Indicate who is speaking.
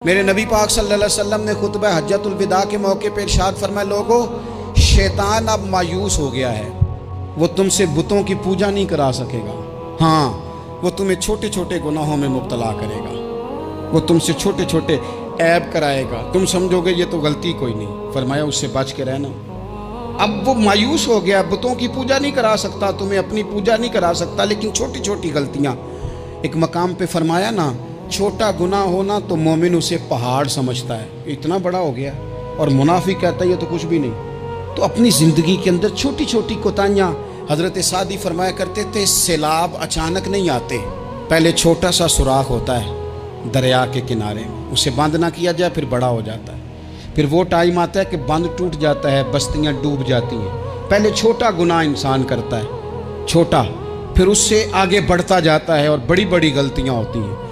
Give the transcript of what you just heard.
Speaker 1: मेरे नबी पाक सल्लल्लाहु अलैहि वसल्लम ने खुतबा हज्जतुल विदा के मौके पर इरशाद फरमाया, लोगो शैतान अब मायूस हो गया है, वो तुमसे बुतों की पूजा नहीं करा सकेगा। हाँ, वो तुम्हें छोटे छोटे गुनाहों में मुब्तला करेगा, वो तुमसे छोटे छोटे ऐब कराएगा, तुम समझोगे ये तो गलती कोई नहीं। फरमाया उससे बच के रहना। अब वो मायूस हो गया, बुतों की पूजा नहीं करा सकता, तुम्हें अपनी पूजा नहीं करा सकता, लेकिन छोटी छोटी गलतियां। एक मकाम पे फरमाया ना, छोटा गुनाह होना तो मोमिन उसे पहाड़ समझता है, इतना बड़ा हो गया, और मुनाफिक कहता है ये तो कुछ भी नहीं। तो अपनी ज़िंदगी के अंदर छोटी छोटी कोताहियाँ, हज़रत सादी फरमाया करते थे, सैलाब अचानक नहीं आते, पहले छोटा सा सुराख होता है दरिया के किनारे, उसे बंद ना किया जाए फिर बड़ा हो जाता है। फिर वो टाइम आता है कि बंद टूट जाता है, बस्तियां डूब जाती हैं। पहले छोटा गुनाह इंसान करता है, छोटा, फिर उससे आगे बढ़ता जाता है और बड़ी बड़ी गलतियां होती हैं।